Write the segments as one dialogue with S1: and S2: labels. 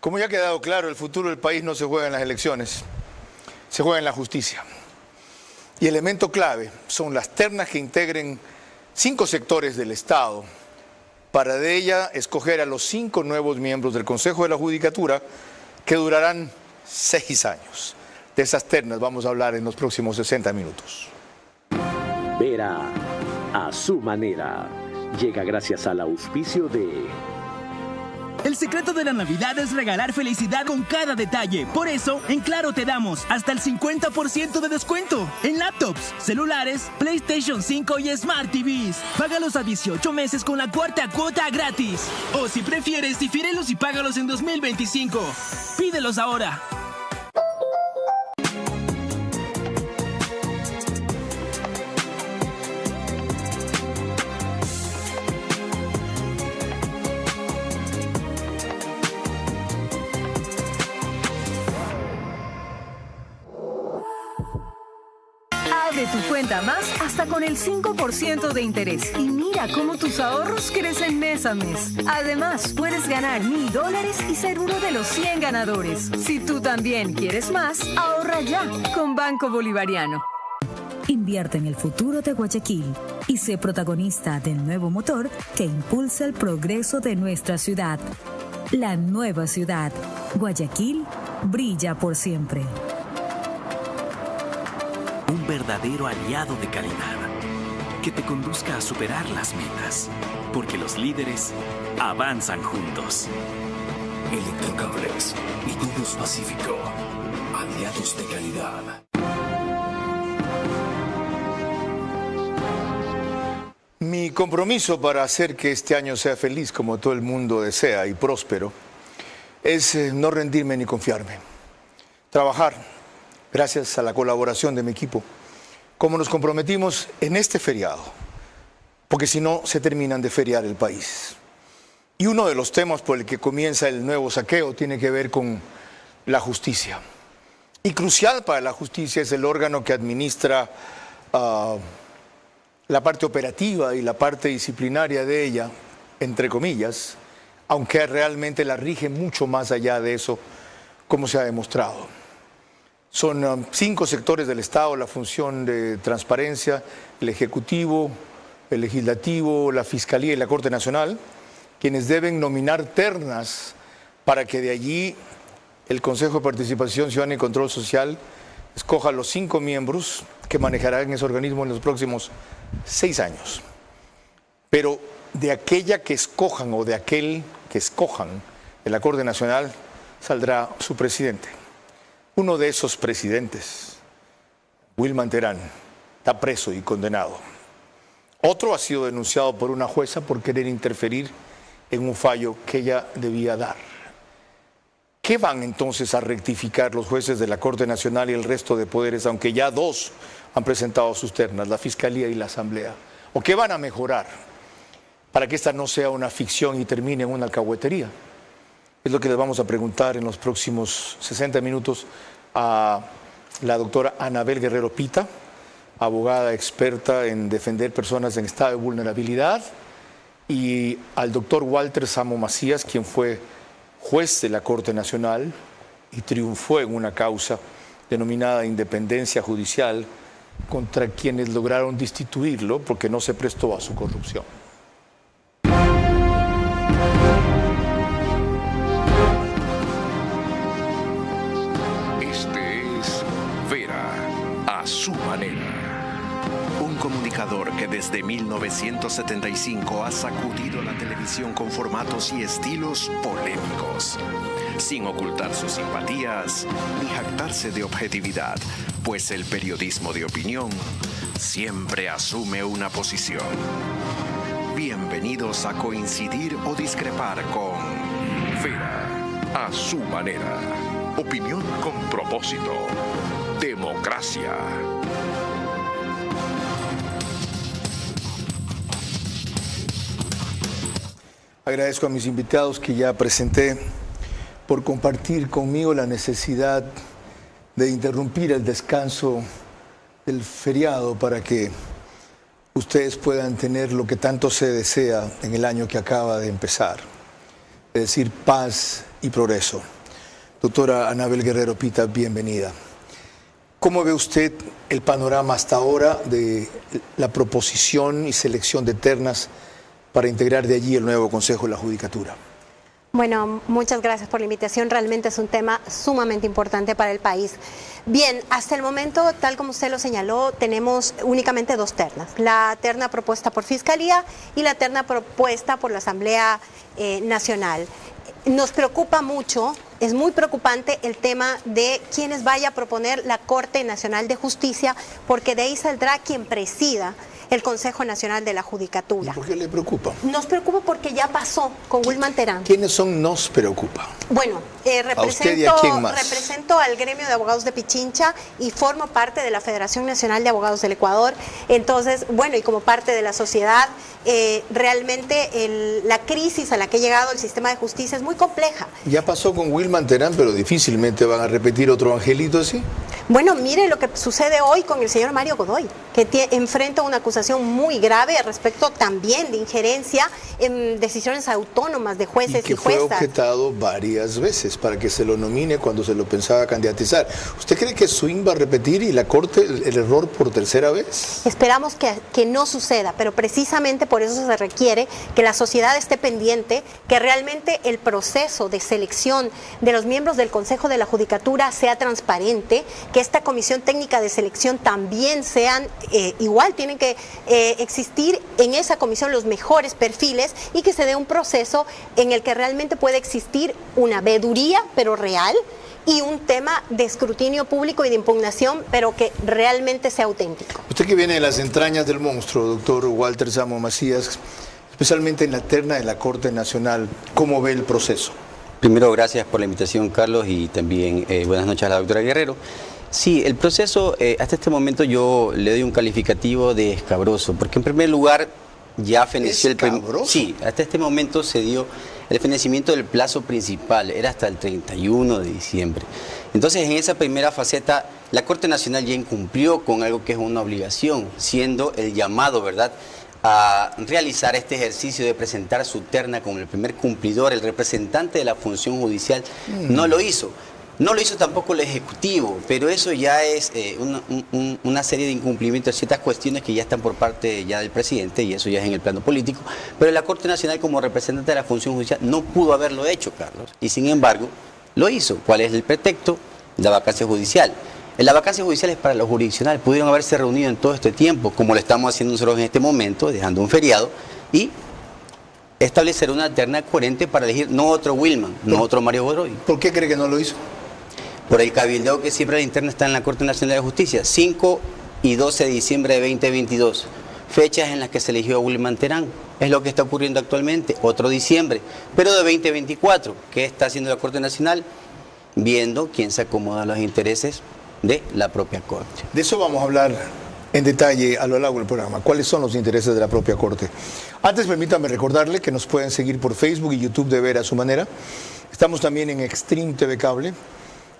S1: Como ya ha quedado claro, el futuro del país no se juega en las elecciones, se juega en la justicia. Y elemento clave son las ternas que integren 5 sectores del Estado para de ella escoger a los 5 nuevos miembros del Consejo de la Judicatura que durarán 6 años. De esas ternas vamos a hablar en los próximos 60 minutos.
S2: Vera a su manera. Llega gracias al auspicio de...
S3: El secreto de la Navidad es regalar felicidad con cada detalle. Por eso, en Claro te damos hasta el 50% de descuento en laptops, celulares, PlayStation 5 y Smart TVs. Págalos a 18 meses con la 4ª cuota gratis. O si prefieres, difírelos y págalos en 2025. Pídelos ahora.
S4: Abre tu cuenta más hasta con el 5% de interés y mira cómo tus ahorros crecen mes a mes. Además, puedes ganar $1000 y ser uno de los 100 ganadores. Si tú también quieres más, ahorra ya con Banco Bolivariano.
S5: Invierte en el futuro de Guayaquil y sé protagonista del nuevo motor que impulsa el progreso de nuestra ciudad. La nueva ciudad. Guayaquil brilla por siempre.
S6: Un verdadero aliado de calidad que te conduzca a superar las metas, porque los líderes avanzan juntos.
S7: Electrocables y Tubos Pacífico, aliados de calidad.
S1: Mi compromiso para hacer que este año sea feliz como todo el mundo desea y próspero es no rendirme ni confiarme. Trabajar gracias a la colaboración de mi equipo, como nos comprometimos en este feriado, porque si no se terminan de feriar el país. Y uno de los temas por el que comienza el nuevo saqueo tiene que ver con la justicia. Y crucial para la justicia es el órgano que administra la parte operativa y la parte disciplinaria de ella, entre comillas, aunque realmente la rige mucho más allá de eso, como se ha demostrado. Son 5 sectores del Estado: la función de transparencia, el Ejecutivo, el Legislativo, la Fiscalía y la Corte Nacional, quienes deben nominar ternas para que de allí el Consejo de Participación Ciudadana y Control Social escoja a los 5 miembros que manejarán ese organismo en los próximos 6 años. Pero de aquella que escojan o de aquel que escojan en la Corte Nacional saldrá su presidente. Uno de esos presidentes, Wilman Terán, está preso y condenado. Otro ha sido denunciado por una jueza por querer interferir en un fallo que ella debía dar. ¿Qué van entonces a rectificar los jueces de la Corte Nacional y el resto de poderes, aunque ya 2 han presentado sus ternas, la Fiscalía y la Asamblea? ¿O qué van a mejorar para que esta no sea una ficción y termine en una alcahuetería? Es lo que les vamos a preguntar en los próximos 60 minutos a la doctora Anabel Guerrero Pita, abogada experta en defender personas en estado de vulnerabilidad, y al doctor Walter Samo Macías, quien fue juez de la Corte Nacional y triunfó en una causa denominada independencia judicial contra quienes lograron destituirlo porque no se prestó a su corrupción.
S7: A su manera. Un comunicador que desde 1975 ha sacudido la televisión con formatos y estilos polémicos, sin ocultar sus simpatías ni jactarse de objetividad, pues el periodismo de opinión siempre asume una posición. Bienvenidos a coincidir o discrepar con Vera a su manera. Opinión con propósito. Democracia.
S1: Agradezco a mis invitados que ya presenté por compartir conmigo la necesidad de interrumpir el descanso del feriado para que ustedes puedan tener lo que tanto se desea en el año que acaba de empezar. es decir, paz y progreso. Doctora Anabel Guerrero Pita, bienvenida. ¿Cómo ve usted el panorama hasta ahora de la proposición y selección de ternas para integrar de allí el nuevo Consejo de la Judicatura?
S8: Bueno, muchas gracias por la invitación. Realmente es un tema sumamente importante para el país. Bien, hasta el momento, tal como usted lo señaló, tenemos únicamente 2 ternas. La terna propuesta por Fiscalía y la terna propuesta por la Asamblea Nacional. Nos preocupa mucho, es muy preocupante el tema de quienes vaya a proponer la Corte Nacional de Justicia, porque de ahí saldrá quien presida el Consejo Nacional de la Judicatura.
S1: ¿Y por qué le preocupa?
S8: Nos preocupa porque ya pasó con Wilman Terán.
S1: ¿Quiénes son nos preocupa?
S8: Bueno,
S1: ¿A usted y a quién más?
S8: represento al gremio de abogados de Pichincha y formo parte de la Federación Nacional de Abogados del Ecuador. Entonces, bueno, y como parte de la sociedad, realmente la crisis a la que ha llegado el sistema de justicia es muy compleja.
S1: Ya pasó con Wilman Terán, pero difícilmente van a repetir otro angelito así.
S8: Bueno, mire lo que sucede hoy con el señor Mario Godoy, que enfrenta una acusación muy grave respecto también de injerencia en decisiones autónomas de jueces y
S1: fue
S8: juezas.
S1: objetado varias veces para que se lo nomine cuando se lo pensaba candidatizar. ¿Usted cree que Swing va a repetir y la Corte el error por tercera vez?
S8: Esperamos que no suceda, pero precisamente por eso se requiere que la sociedad esté pendiente, que realmente el proceso de selección de los miembros del Consejo de la Judicatura sea transparente, que esta comisión técnica de selección también sean igual, tienen que existir en esa comisión los mejores perfiles y que se dé un proceso en el que realmente puede existir una veeduría, pero real, y un tema de escrutinio público y de impugnación, pero que realmente sea auténtico.
S1: Usted que viene de las entrañas del monstruo, doctor Walter Samo Macías, especialmente en la terna de la Corte Nacional, ¿cómo ve el proceso?
S9: Primero, gracias por la invitación, Carlos, y también buenas noches a la doctora Guerrero. Sí, el proceso, hasta este momento yo le doy un calificativo de escabroso, porque en primer lugar ya feneció el
S1: ¿Escabroso?
S9: Sí, hasta este momento se dio el fenecimiento del plazo principal, era hasta el 31 de diciembre. Entonces, en esa primera faceta, la Corte Nacional ya incumplió con algo que es una obligación, siendo el llamado, ¿verdad?, a realizar este ejercicio de presentar su terna como el primer cumplidor, el representante de la función judicial, no lo hizo. No lo hizo tampoco el Ejecutivo, pero eso ya es una serie de incumplimientos, ciertas cuestiones que ya están por parte ya del presidente, y eso ya es en el plano político. Pero la Corte Nacional, como representante de la función judicial, no pudo haberlo hecho, Carlos. Y sin embargo, lo hizo. ¿Cuál es el pretexto? La vacancia judicial. La vacancia judicial es para los jurisdiccionales. Pudieron haberse reunido en todo este tiempo, como lo estamos haciendo nosotros en este momento, dejando un feriado, y establecer una terna coherente para elegir no otro Wilman, no otro Mario Godoy.
S1: ¿Por qué cree que no lo hizo?
S9: Por el cabildeo que siempre la interna está en la Corte Nacional de Justicia, 5 y 12 de diciembre de 2022, fechas en las que se eligió a Wilman Terán. Es lo que está ocurriendo actualmente, otro diciembre, pero de 2024. ¿Qué está haciendo la Corte Nacional? Viendo quién se acomoda a los intereses de la propia Corte.
S1: De eso vamos a hablar en detalle a lo largo del programa. ¿Cuáles son los intereses de la propia Corte? Antes, permítame recordarle que nos pueden seguir por Facebook y YouTube de Ver a Su Manera. Estamos también en Extreme TV Cable,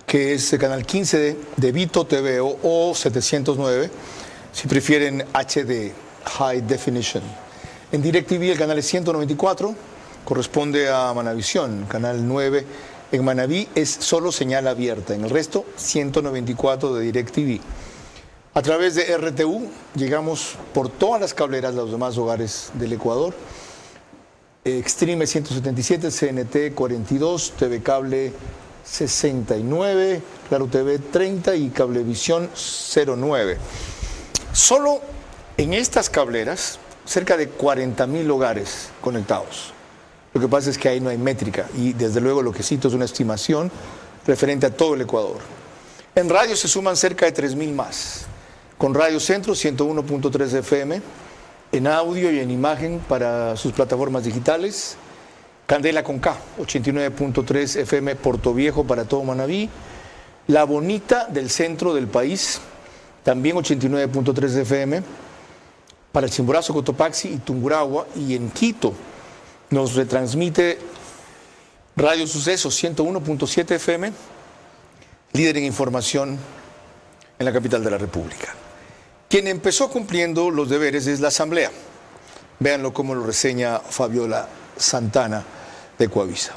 S1: que es el canal 15 de Vito TV o 709, si prefieren HD, High Definition. En DirecTV el canal es 194, corresponde a Manavisión, canal 9 en Manaví es solo señal abierta, en el resto 194 de DirecTV. A través de RTU llegamos por todas las cableras de los demás hogares del Ecuador. Extreme 177, CNT 42, TV Cable 69, Claro TV 30 y Cablevisión 09. Solo en estas cableras, cerca de 40.000 hogares conectados. Lo que pasa es que ahí no hay métrica y desde luego lo que cito es una estimación referente a todo el Ecuador. En radio se suman cerca de 3.000 más, con Radio Centro 101.3 FM, en audio y en imagen para sus plataformas digitales, Candela con K, 89.3 FM Portoviejo para todo Manaví, La Bonita del centro del país, también 89.3 FM, para el Chimborazo, Cotopaxi y Tungurahua, y en Quito nos retransmite Radio Sucesos 101.7 FM, líder en información en la capital de la República. Quien empezó cumpliendo los deberes es la Asamblea. Véanlo cómo lo reseña Fabiola Santana de Coavisa.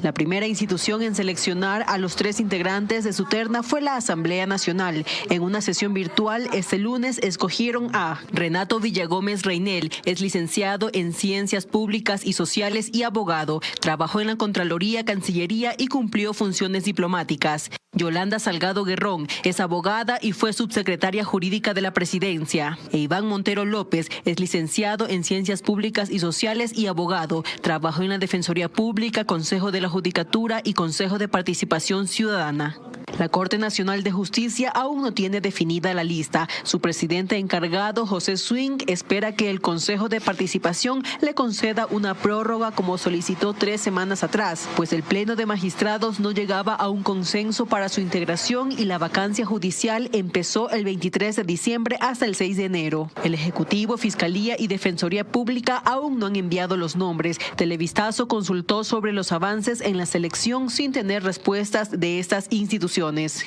S10: La primera institución en seleccionar a los 3 integrantes de su terna fue la Asamblea Nacional. En una sesión virtual este lunes escogieron a Renato Villagómez Reinel. Es licenciado en Ciencias Públicas y Sociales y abogado. Trabajó en la Contraloría, Cancillería y cumplió funciones diplomáticas. Yolanda Salgado Guerrón es abogada y fue subsecretaria jurídica de la Presidencia. E Iván Montero López es licenciado en Ciencias Públicas y Sociales y abogado. Trabajó en la Defensoría Pública, Consejo de la Judicatura y Consejo de Participación Ciudadana. La Corte Nacional de Justicia aún no tiene definida la lista. Su presidente encargado, José Swing, espera que el Consejo de Participación le conceda una prórroga como solicitó 3 semanas atrás, pues el Pleno de Magistrados no llegaba a un consenso para su integración y la vacancia judicial empezó el 23 de diciembre hasta el 6 de enero. El Ejecutivo, Fiscalía y Defensoría Pública aún no han enviado los nombres. Televistazo consultó sobre los avances en la selección sin tener respuestas de estas instituciones.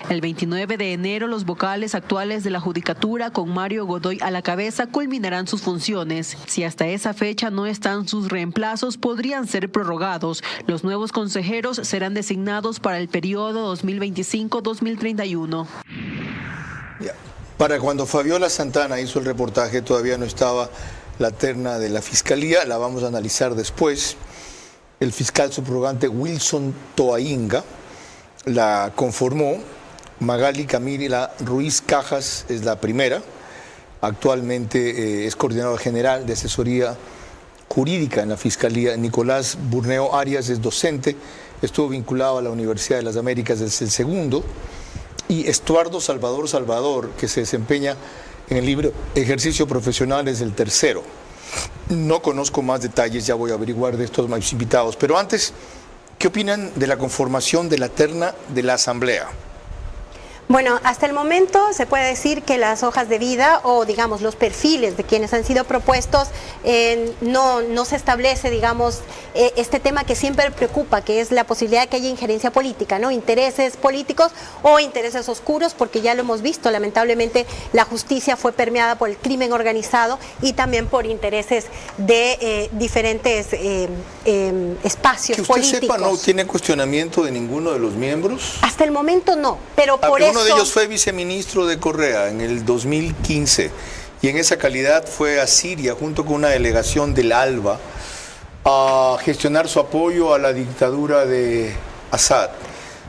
S10: El 29 de enero, los vocales actuales de la Judicatura, con Mario Godoy a la cabeza, culminarán sus funciones. Si hasta esa fecha no están sus reemplazos, podrían ser prorrogados. Los nuevos consejeros serán designados para el periodo 2025-2031.
S1: Para cuando Fabiola Santana hizo el reportaje, todavía no estaba la terna de la Fiscalía, la vamos a analizar después. El fiscal subrogante Wilson Toainga la conformó. Magali Camila Ruiz Cajas es la primera. Actualmente es coordinador general de asesoría jurídica en la Fiscalía. Nicolás Burneo Arias es docente, estuvo vinculado a la Universidad de las Américas desde el segundo. Y Estuardo Salvador, que se desempeña en el libro Ejercicio Profesional, es el tercero. No conozco más detalles, ya voy a averiguar de estos más invitados. Pero antes, ¿qué opinan de la conformación de la terna de la Asamblea?
S8: Bueno, hasta el momento se puede decir que las hojas de vida o, digamos, los perfiles de quienes han sido propuestos no se establece, digamos, este tema que siempre preocupa, que es la posibilidad de que haya injerencia política, ¿no? Intereses políticos o intereses oscuros, porque ya lo hemos visto, lamentablemente la justicia fue permeada por el crimen organizado y también por intereses de diferentes espacios políticos.
S1: Que usted sepa, ¿no tiene cuestionamiento de ninguno de los miembros?
S8: Hasta el momento no, pero por eso...
S1: Uno de ellos fue viceministro de Correa en el 2015 y en esa calidad fue a Siria junto con una delegación del ALBA a gestionar su apoyo a la dictadura de Assad.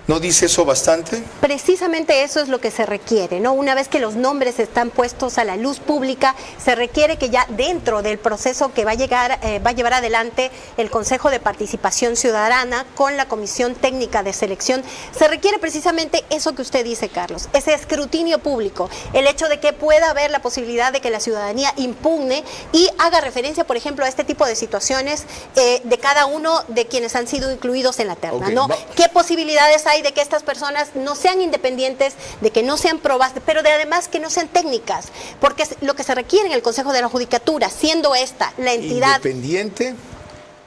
S1: ¿No dice eso bastante?
S8: Precisamente eso es lo que se requiere, ¿no? Una vez que los nombres están puestos a la luz pública, se requiere que ya dentro del proceso que va a llevar adelante el Consejo de Participación Ciudadana con la Comisión Técnica de Selección, se requiere precisamente eso que usted dice, Carlos, ese escrutinio público, el hecho de que pueda haber la posibilidad de que la ciudadanía impugne y haga referencia, por ejemplo, a este tipo de situaciones de cada uno de quienes han sido incluidos en la terna, ¿no? ¿Qué posibilidades hay de que estas personas no sean independientes, de que no sean probas, pero de además que no sean técnicas? Porque es lo que se requiere en el Consejo de la Judicatura, siendo esta la entidad
S1: independiente,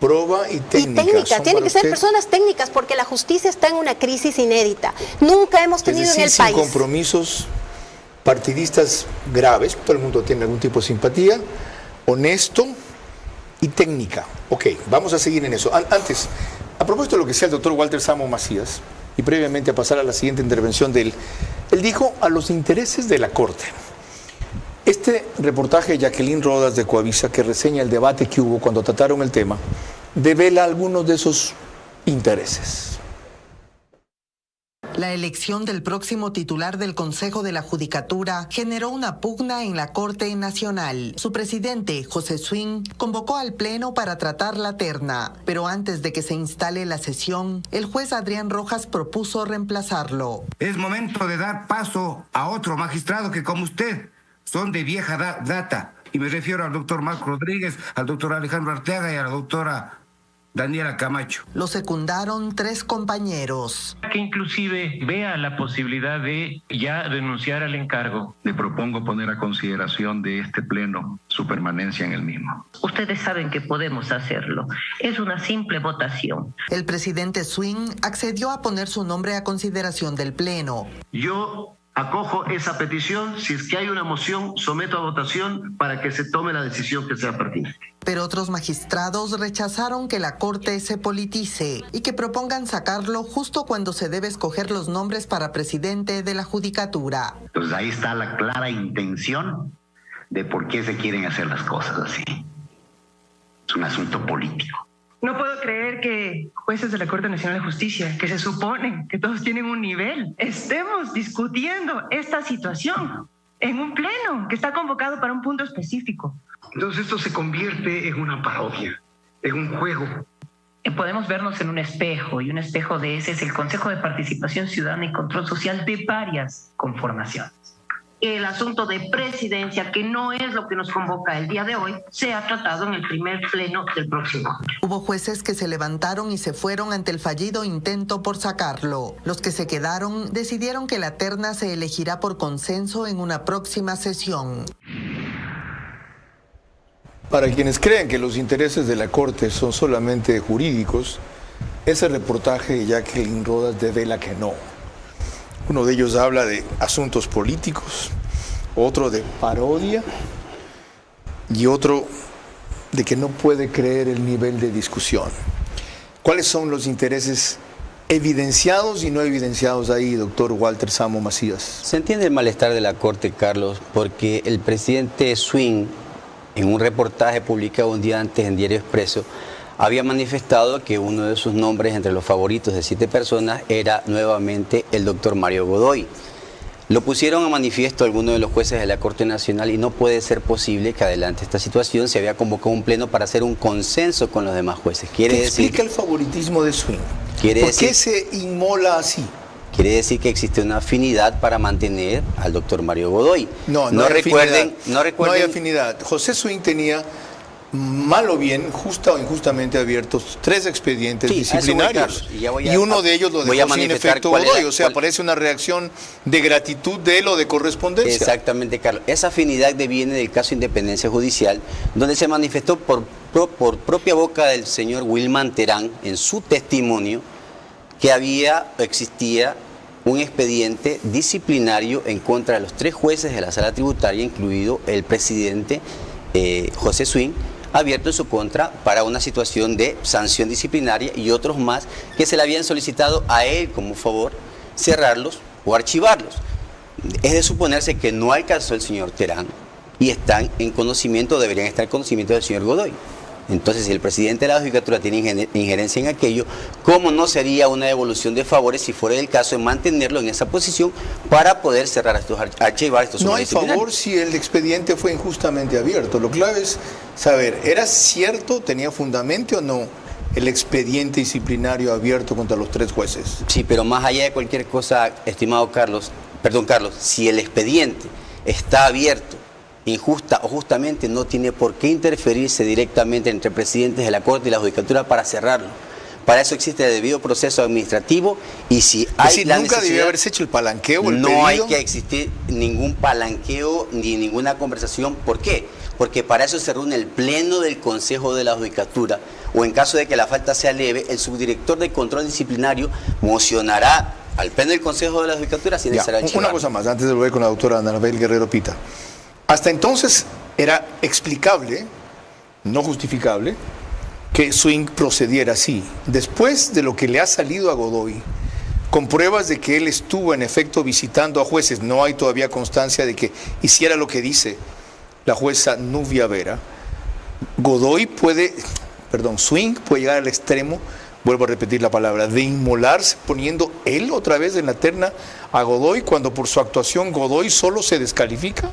S1: proba y técnica.
S8: Tienen que ser personas técnicas, porque la justicia está en una crisis inédita. Nunca hemos tenido en el país.
S1: Sin compromisos partidistas graves, todo el mundo tiene algún tipo de simpatía, honesto y técnica. Ok, vamos a seguir en eso. Antes, a propósito de lo que decía el doctor Walter Samo Macías, y previamente a pasar a la siguiente intervención de él dijo a los intereses de la Corte. Este reportaje de Jacqueline Rodas de Coavisa, que reseña el debate que hubo cuando trataron el tema, devela algunos de esos intereses.
S11: La elección del próximo titular del Consejo de la Judicatura generó una pugna en la Corte Nacional. Su presidente, José Swing, convocó al Pleno para tratar la terna, pero antes de que se instale la sesión, el juez Adrián Rojas propuso reemplazarlo.
S12: Es momento de dar paso a otro magistrado que, como usted, son de vieja data. Y me refiero al doctor Marco Rodríguez, al doctor Alejandro Arteaga y a la doctora Daniela Camacho.
S11: Lo secundaron 3 compañeros.
S13: Que inclusive vea la posibilidad de ya renunciar al encargo.
S14: Le propongo poner a consideración de este pleno su permanencia en el mismo.
S15: Ustedes saben que podemos hacerlo. Es una simple votación.
S11: El presidente Swing accedió a poner su nombre a consideración del pleno.
S13: Yo
S16: acojo esa petición. Si es que hay una moción, someto a votación para que se tome la decisión que sea pertinente.
S11: Pero otros magistrados rechazaron que la Corte se politice y que propongan sacarlo justo cuando se debe escoger los nombres para presidente de la Judicatura.
S17: Entonces ahí está la clara intención de por qué se quieren hacer las cosas así. Es un asunto político.
S18: No puedo creer que jueces de la Corte Nacional de Justicia, que se supone que todos tienen un nivel, estemos discutiendo esta situación en un pleno que está convocado para un punto específico.
S19: Entonces esto se convierte en una parodia, en un juego.
S15: Podemos vernos en un espejo, y un espejo de ese es el Consejo de Participación Ciudadana y Control Social de varias conformaciones. El asunto de presidencia, que no es lo que nos convoca el día de hoy, se ha tratado en el primer pleno del próximo año.
S11: Hubo jueces que se levantaron y se fueron ante el fallido intento por sacarlo. Los que se quedaron decidieron que la terna se elegirá por consenso en una próxima sesión.
S1: Para quienes creen que los intereses de la Corte son solamente jurídicos, ese reportaje de Jacqueline Rodas devela que no. Uno de ellos habla de asuntos políticos, otro de parodia y otro de que no puede creer el nivel de discusión. ¿Cuáles son los intereses evidenciados y no evidenciados ahí, doctor Walter Samo Macías?
S9: Se entiende el malestar de la Corte, Carlos, porque el presidente Swing, en un reportaje publicado un día antes en Diario Expreso, había manifestado que uno de sus nombres entre los favoritos de 7 personas era nuevamente el doctor Mario Godoy. Lo pusieron a manifiesto algunos de los jueces de la Corte Nacional y no puede ser posible que adelante esta situación. Se había convocado un pleno para hacer un consenso con los demás jueces.
S1: ¿Qué explica el favoritismo de Swing?
S9: ¿Por
S1: qué se inmola así?
S9: Quiere decir que existe una afinidad para mantener al doctor Mario Godoy.
S1: No recuerden. No hay afinidad. José Swing tenía, mal o bien, justa o injustamente abiertos 3 expedientes disciplinarios. Y uno de ellos lo dejó sin efecto Godoy. O sea, parece una reacción de gratitud de él o de correspondencia.
S9: Exactamente, Carlos. Esa afinidad deviene del caso Independencia Judicial, donde se manifestó por propia boca del señor Wilman Terán, en su testimonio, que existía un expediente disciplinario en contra de los 3 jueces de la sala tributaria, incluido el presidente José Swing, abierto en su contra para una situación de sanción disciplinaria, y otros más que se le habían solicitado a él como favor cerrarlos o archivarlos. Es de suponerse que no alcanzó el señor Terán y están en conocimiento, deberían estar en conocimiento del señor Godoy. Entonces, si el presidente de la Judicatura tiene injerencia en aquello, ¿cómo no sería una devolución de favores si fuera el caso de mantenerlo en esa posición para poder cerrar archivar estos?
S1: No hay favor si el expediente fue injustamente abierto. Lo clave es saber, ¿era cierto, tenía fundamento o no el expediente disciplinario abierto contra los 3 jueces?
S9: Sí, pero más allá de cualquier cosa, estimado Carlos, si el expediente está abierto, injusta o justamente, no tiene por qué interferirse directamente entre presidentes de la Corte y la Judicatura para cerrarlo. Para eso existe el debido proceso administrativo, y si hay
S1: nunca debió haberse hecho el palanqueo o el pedido.
S9: No hay que existir ningún palanqueo ni ninguna conversación. ¿Por qué? Porque para eso se reúne el pleno del Consejo de la Judicatura, o en caso de que la falta sea leve, el subdirector de control disciplinario mocionará al pleno del Consejo de la Judicatura sin necesidad de archivar.
S1: Una cosa más, antes de volver con la doctora Anabel Guerrero Pita. Hasta entonces era explicable, no justificable, que Swing procediera así. Después de lo que le ha salido a Godoy, con pruebas de que él estuvo en efecto visitando a jueces, no hay todavía constancia de que hiciera lo que dice la jueza Nubia Vera, Swing puede llegar al extremo, vuelvo a repetir la palabra, de inmolarse poniendo él otra vez en la terna a Godoy, cuando por su actuación Godoy solo se descalifica.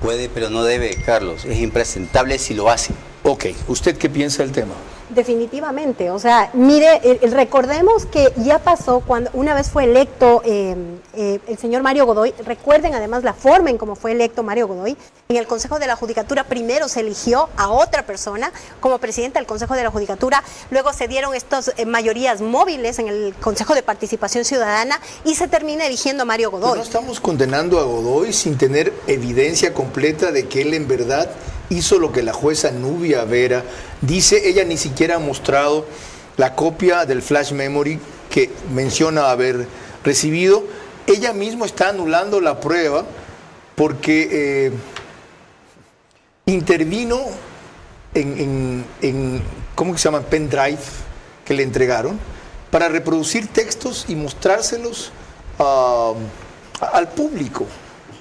S9: Puede, pero no debe, Carlos. Es impresentable si lo hace.
S1: Ok, ¿usted qué piensa del tema?
S8: Definitivamente, o sea, mire, recordemos que ya pasó cuando una vez fue electo el señor Mario Godoy. Recuerden además la forma en cómo fue electo Mario Godoy. En el Consejo de la Judicatura primero se eligió a otra persona como presidenta del Consejo de la Judicatura, luego se dieron estas mayorías móviles en el Consejo de Participación Ciudadana y se termina eligiendo a Mario Godoy.
S1: Pero no estamos condenando a Godoy sin tener evidencia completa de que él en verdad hizo lo que la jueza Nubia Vera dice. Ella ni siquiera ha mostrado la copia del flash memory que menciona haber recibido, ella misma está anulando la prueba porque intervino en ¿cómo que se llama? Pendrive que le entregaron para reproducir textos y mostrárselos al público.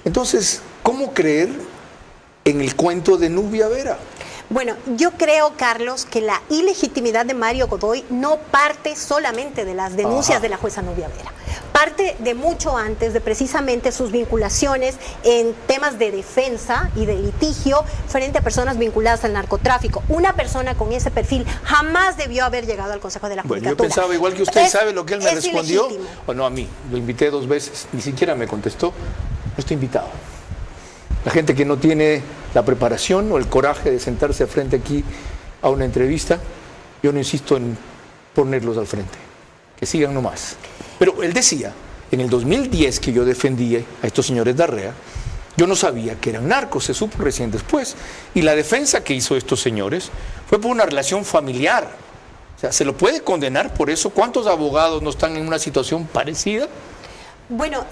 S1: Entonces, ¿cómo creer en el cuento de Nubia Vera?
S8: Bueno, yo creo, Carlos, que la ilegitimidad de Mario Godoy no parte solamente de las denuncias de la jueza Nubia Vera. Parte de mucho antes, de precisamente sus vinculaciones en temas de defensa y de litigio frente a personas vinculadas al narcotráfico. Una persona con ese perfil jamás debió haber llegado al Consejo de la Judicatura.
S1: Bueno, yo pensaba igual que usted. ¿Sabe lo que él me respondió? O no, a mí. Lo invité 2 veces, ni siquiera me contestó. No estoy invitado. La gente que no tiene la preparación o el coraje de sentarse frente aquí a una entrevista, yo no insisto en ponerlos al frente, que sigan nomás. Pero él decía, en el 2010 que yo defendí a estos señores de Arrea, yo no sabía que eran narcos, se supo recién después. Y la defensa que hizo estos señores fue por una relación familiar. O sea, ¿se lo puede condenar por eso? ¿Cuántos abogados no están en una situación parecida?
S8: Bueno,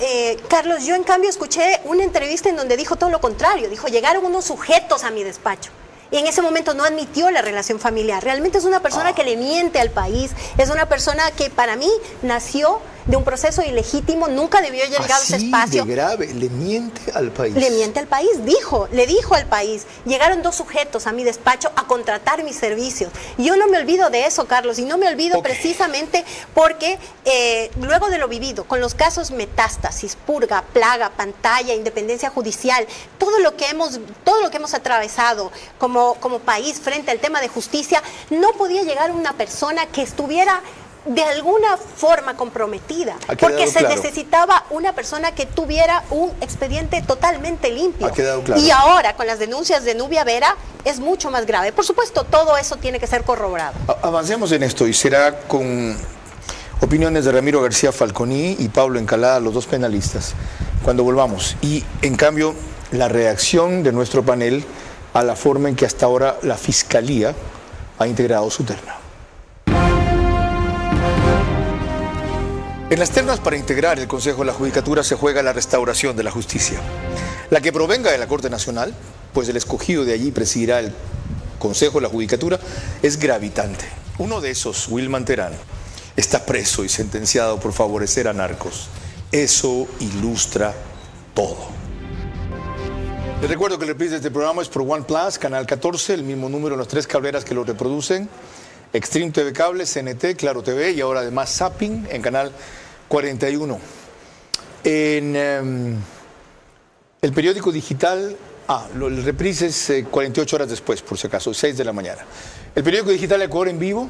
S8: Carlos, yo en cambio escuché una entrevista en donde dijo todo lo contrario. Dijo, llegaron unos sujetos a mi despacho. Y en ese momento no admitió la relación familiar. Realmente es una persona que le miente al país. Es una persona que para mí nació de un proceso ilegítimo, nunca debió haber llegado a ese espacio.
S1: De grave, le miente al país.
S8: Le miente al país, le dijo al país. Llegaron 2 sujetos a mi despacho a contratar mis servicios. Y yo no me olvido de eso, Carlos, y no me olvido precisamente porque luego de lo vivido, con los casos Metástasis, Purga, Plaga, Pantalla, Independencia Judicial, todo lo que hemos atravesado como país frente al tema de justicia, no podía llegar una persona que estuviera de alguna forma comprometida, porque se necesitaba una persona que tuviera un expediente totalmente limpio. Y ahora, con las denuncias de Nubia Vera, es mucho más grave. Por supuesto, todo eso tiene que ser corroborado.
S1: Avancemos en esto y será con opiniones de Ramiro García Falconi y Pablo Encalada, los 2 penalistas, cuando volvamos. Y, en cambio, la reacción de nuestro panel a la forma en que hasta ahora la Fiscalía ha integrado su terna. En las ternas para integrar el Consejo de la Judicatura se juega la restauración de la justicia. La que provenga de la Corte Nacional, pues el escogido de allí presidirá el Consejo de la Judicatura, es gravitante. Uno de esos, Wilman Terán, está preso y sentenciado por favorecer a narcos. Eso ilustra todo. Les recuerdo que el reprise de este programa es por OnePlus, Canal 14, el mismo número en las 3 cableras que lo reproducen, Extreme TV Cable, CNT, Claro TV y ahora además Zapping en Canal 41. En el periódico digital, el reprise es 48 horas después, por si acaso, 6 de la mañana. El periódico digital Ecuador en Vivo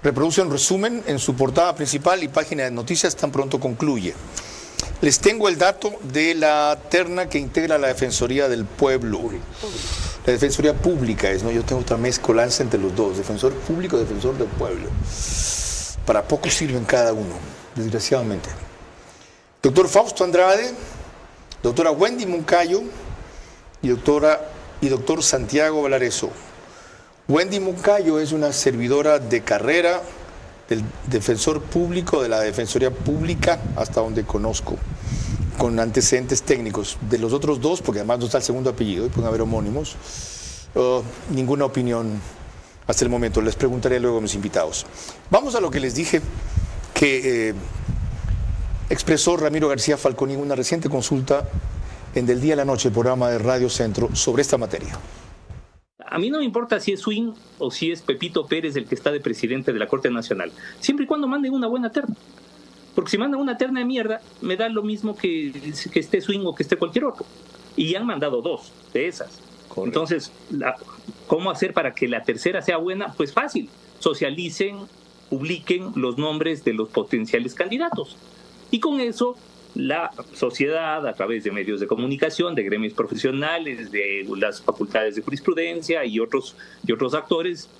S1: reproduce un resumen en su portada principal y página de noticias tan pronto concluye. Les tengo el dato de la terna que integra la Defensoría del Pueblo. La Defensoría Pública es, ¿no? Yo tengo otra mezcolanza entre los dos, Defensor Público, Defensor del Pueblo. Para poco sirven cada uno, desgraciadamente. Doctor Fausto Andrade, doctora Wendy Moncayo y doctor Santiago Valareso. Wendy Moncayo es una servidora de carrera del Defensor Público, de la Defensoría Pública, hasta donde conozco, con antecedentes técnicos. De los otros 2, porque además no está el segundo apellido, y pueden haber homónimos, ninguna opinión hasta el momento. Les preguntaré luego a mis invitados. Vamos a lo que les dije que expresó Ramiro García Falconi en una reciente consulta en Del Día a la Noche, el programa de Radio Centro, sobre esta materia.
S20: A mí no me importa si es Swing o si es Pepito Pérez el que está de presidente de la Corte Nacional, siempre y cuando manden una buena terna. Porque si mandan una terna de mierda, me da lo mismo que esté Swing o que esté cualquier otro. Y han mandado 2 de esas. Correcto. Entonces, ¿cómo hacer para que la tercera sea buena? Pues fácil. Socialicen, publiquen los nombres de los potenciales candidatos. Y con eso, la sociedad, a través de medios de comunicación, de gremios profesionales, de las facultades de jurisprudencia y otros actores,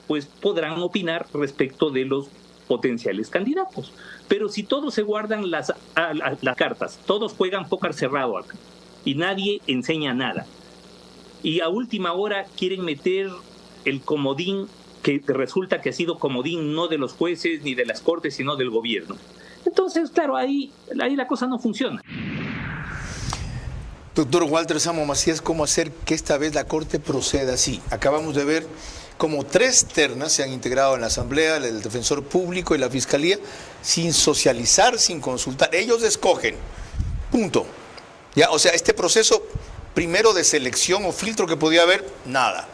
S20: pues podrán opinar respecto de los potenciales candidatos. Pero si todos se guardan las cartas, todos juegan póker cerrado acá y nadie enseña nada, y a última hora quieren meter el comodín que resulta que ha sido comodín no de los jueces ni de las cortes, sino del gobierno. Entonces, claro, ahí la cosa no funciona.
S1: Doctor Walter Samo Macías, ¿cómo hacer que esta vez la Corte proceda así? Acabamos de ver cómo 3 ternas se han integrado en la Asamblea, el Defensor Público y la Fiscalía, sin socializar, sin consultar. Ellos escogen. Punto. Ya, o sea, este proceso primero de selección o filtro que podía haber, nada.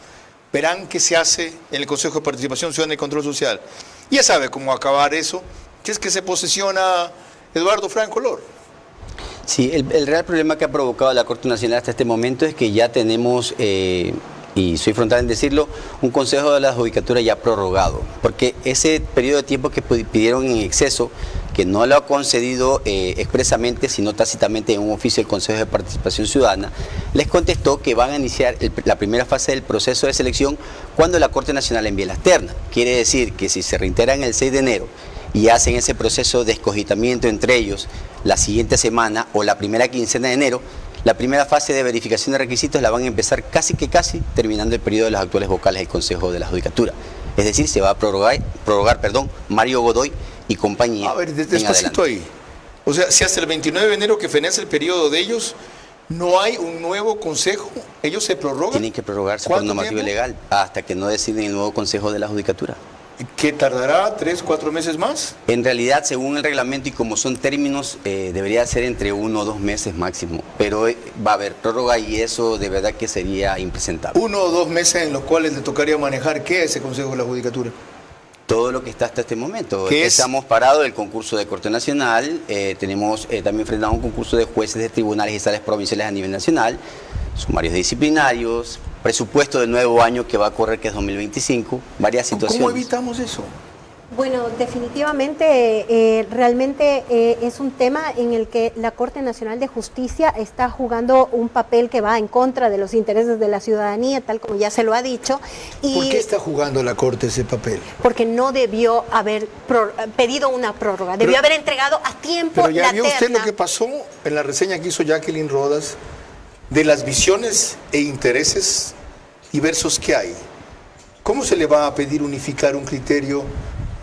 S1: Verán qué se hace en el Consejo de Participación Ciudadana y Control Social. Ya sabe cómo acabar eso, que es que se posesiona Eduardo Franco Lor.
S9: Sí, el real problema que ha provocado la Corte Nacional hasta este momento es que ya tenemos, y soy frontal en decirlo, un Consejo de la Judicatura ya prorrogado, porque ese periodo de tiempo que pidieron en exceso, que no lo ha concedido expresamente, sino tácitamente en un oficio del Consejo de Participación Ciudadana, les contestó que van a iniciar la primera fase del proceso de selección cuando la Corte Nacional envíe las ternas. Quiere decir que si se reintegran el 6 de enero y hacen ese proceso de escogitamiento entre ellos la siguiente semana o la primera quincena de enero, la primera fase de verificación de requisitos la van a empezar casi terminando el periodo de las actuales vocales del Consejo de la Judicatura. Es decir, se va a prorrogar Mario Godoy y compañía.
S1: A ver, despacito ahí. O sea, si hasta el 29 de enero que fenece el periodo de ellos, no hay un nuevo consejo, ellos se prorrogan.
S9: Tienen que prorrogarse por normativa legal hasta que no deciden el nuevo Consejo de la Judicatura.
S1: ¿Qué tardará? ¿3, 4 meses más?
S9: En realidad, según el reglamento y como son términos, debería ser entre 1 o 2 meses máximo. Pero va a haber prórroga y eso de verdad que sería impresentable.
S1: 1 o 2 meses en los cuales le tocaría manejar, ¿qué es ese Consejo de la Judicatura?
S9: Todo lo que está hasta este momento. Estamos parados del concurso de Corte Nacional, tenemos también frenado un concurso de jueces de tribunales y salas provinciales a nivel nacional, sumarios disciplinarios, presupuesto del nuevo año que va a correr, que es 2025, varias situaciones.
S1: ¿Cómo evitamos eso?
S8: Bueno, definitivamente, realmente es un tema en el que la Corte Nacional de Justicia está jugando un papel que va en contra de los intereses de la ciudadanía, tal como ya se lo ha dicho. Y
S1: ¿por qué está jugando la Corte ese papel?
S8: Porque no debió haber pedido una prórroga, debió haber entregado a tiempo la terna.
S1: Pero ya vio usted lo que pasó en la reseña que hizo Jacqueline Rodas de las visiones e intereses diversos que hay. ¿Cómo se le va a pedir unificar un criterio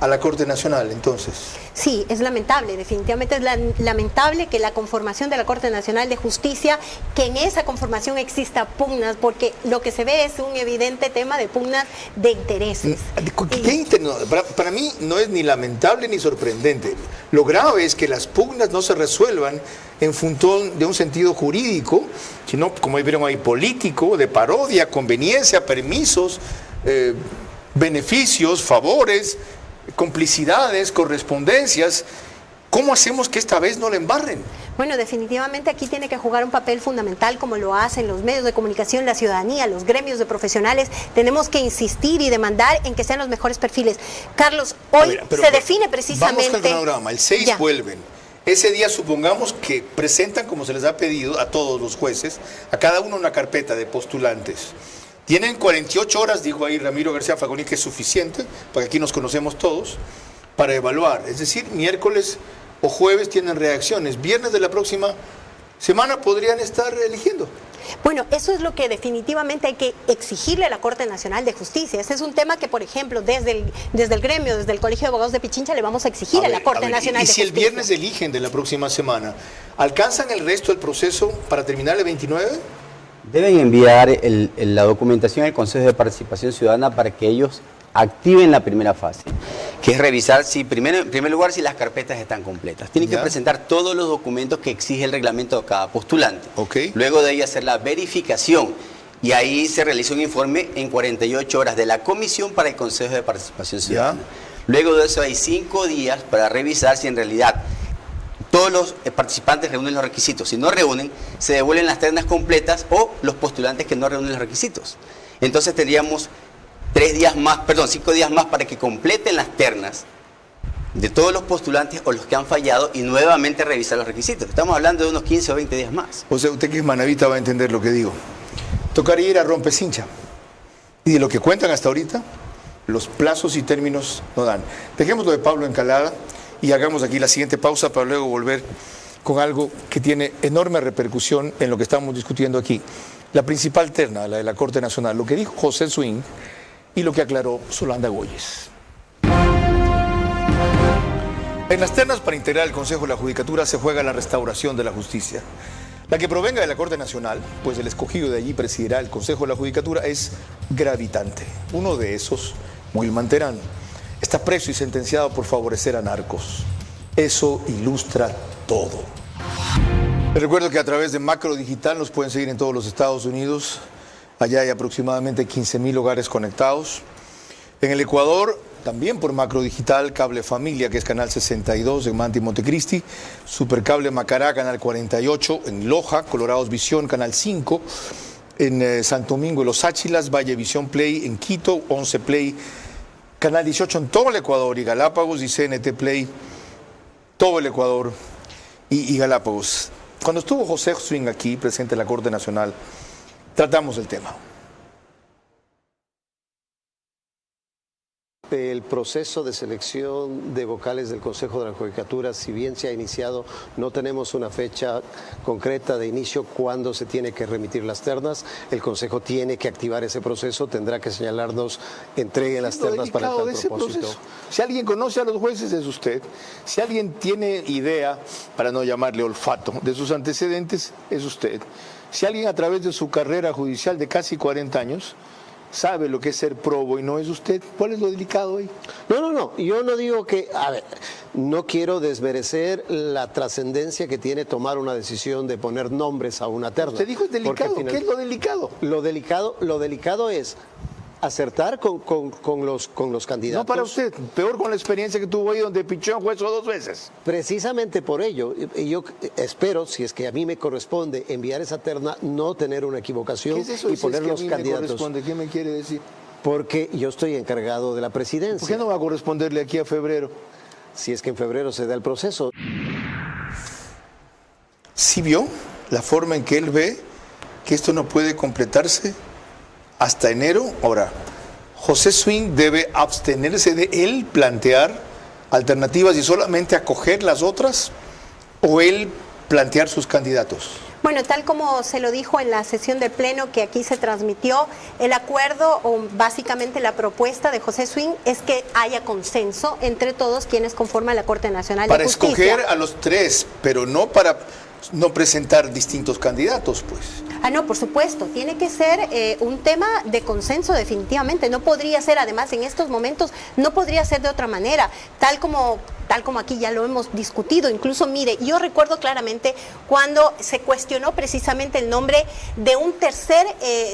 S1: a la Corte Nacional, entonces?
S8: Sí, es lamentable, definitivamente es lamentable que la conformación de la Corte Nacional de Justicia, que en esa conformación exista pugnas, porque lo que se ve es un evidente tema de pugnas de intereses.
S1: Para mí no es ni lamentable ni sorprendente. Lo grave es que las pugnas no se resuelvan en función de un sentido jurídico, sino, como vieron ahí, político, de parodia, conveniencia, permisos, beneficios, favores, complicidades, correspondencias. ¿Cómo hacemos que esta vez no la embarren?
S8: Bueno, definitivamente aquí tiene que jugar un papel fundamental, como lo hacen los medios de comunicación, la ciudadanía, los gremios de profesionales. Tenemos que insistir y demandar en que sean los mejores perfiles. Carlos, hoy se define precisamente...
S1: Vamos al cronograma, el 6 vuelven. Ese día supongamos que presentan, como se les ha pedido a todos los jueces, a cada uno una carpeta de postulantes. Tienen 48 horas, dijo ahí Ramiro García Fagoní, que es suficiente, porque aquí nos conocemos todos, para evaluar. Es decir, miércoles o jueves tienen reacciones. Viernes de la próxima semana podrían estar eligiendo.
S8: Bueno, eso es lo que definitivamente hay que exigirle a la Corte Nacional de Justicia. Ese es un tema que, por ejemplo, desde el gremio, desde el Colegio de Abogados de Pichincha, le vamos a exigir a la Corte Nacional de Justicia.
S1: ¿Y si el viernes eligen de la próxima semana, alcanzan el resto del proceso para terminar el 29?
S9: Deben enviar la documentación al Consejo de Participación Ciudadana para que ellos activen la primera fase, que es revisar en primer lugar si las carpetas están completas. Tienen que presentar todos los documentos que exige el reglamento de cada postulante. Luego de ahí hacer la verificación y ahí se realiza un informe en 48 horas de la Comisión para el Consejo de Participación Ciudadana. Luego de eso hay 5 días para revisar si en realidad todos los participantes reúnen los requisitos. Si no reúnen, se devuelven las ternas completas o los postulantes que no reúnen los requisitos. Entonces tendríamos 5 días más para que completen las ternas de todos los postulantes o los que han fallado y nuevamente revisar los requisitos. Estamos hablando de unos 15 o 20 días más.
S1: O sea, usted que es manavita va a entender lo que digo. Tocaría ir a rompecincha. Y de lo que cuentan hasta ahorita, los plazos y términos no dan. Dejemos lo de Pablo Encalada y hagamos aquí la siguiente pausa para luego volver con algo que tiene enorme repercusión en lo que estamos discutiendo aquí. La principal terna, la de la Corte Nacional, lo que dijo José Swing y lo que aclaró Solanda Goyes. En las ternas para integrar el Consejo de la Judicatura se juega la restauración de la justicia. La que provenga de la Corte Nacional, pues el escogido de allí presidirá el Consejo de la Judicatura, es gravitante. Uno de esos, Wilman Terán, está preso y sentenciado por favorecer a narcos. Eso ilustra todo. Les recuerdo que a través de Macro Digital nos pueden seguir en todos los Estados Unidos. Allá hay aproximadamente 15,000 hogares conectados. En el Ecuador, también por Macro Digital, Cable Familia, que es Canal 62 en Manta y Montecristi, Supercable Macará, Canal 48, en Loja, Colorados Visión, Canal 5, en Santo Domingo y Los Áchilas, Valle Visión Play, en Quito, 11 Play, Canal 18 en todo el Ecuador y Galápagos, y CNT Play, todo el Ecuador y Galápagos. Cuando estuvo José Swing aquí, presidente de la Corte Nacional, tratamos el tema.
S21: El proceso de selección de vocales del Consejo de la Judicatura, si bien se ha iniciado, no tenemos una fecha concreta de inicio cuándo se tiene que remitir las ternas. El Consejo tiene que activar ese proceso, tendrá que señalarnos, entreguen las ternas para tal propósito.
S1: Si alguien conoce a los jueces es usted. Si alguien tiene idea, para no llamarle olfato, de sus antecedentes es usted. Si alguien a través de su carrera judicial de casi 40 años sabe lo que es ser probo y no es usted, ¿cuál es lo delicado ahí?
S21: No, yo no digo que, a ver, no quiero desmerecer la trascendencia que tiene tomar una decisión de poner nombres a una terna.
S1: Usted dijo es delicado, ¿qué es lo delicado?
S21: Lo delicado es acertar con los candidatos.
S1: No para usted, peor con la experiencia que tuvo ahí donde pichó a un juez 2 veces.
S21: Precisamente por ello, yo espero, si es que a mí me corresponde enviar esa terna, no tener una equivocación.
S1: ¿Qué es eso?
S21: Y poner los candidatos.
S1: ¿Qué me quiere decir?
S21: Porque yo estoy encargado de la presidencia.
S1: ¿Por qué no va a corresponderle aquí a febrero?
S21: Si es que en febrero se da el proceso.
S1: ¿Sí vio la forma en que él ve que esto no puede completarse hasta enero? Ahora, José Swing debe abstenerse de él plantear alternativas y solamente acoger las otras, o él plantear sus candidatos.
S8: Bueno, tal como se lo dijo en la sesión del Pleno que aquí se transmitió, el acuerdo o básicamente la propuesta de José Swing es que haya consenso entre todos quienes conforman la Corte Nacional de Justicia.
S1: Para escoger a los 3, pero no para no presentar distintos candidatos, pues.
S8: No, por supuesto, tiene que ser un tema de consenso definitivamente, no podría ser, además en estos momentos, no podría ser de otra manera, tal como aquí ya lo hemos discutido. Incluso, mire, yo recuerdo claramente cuando se cuestionó precisamente el nombre de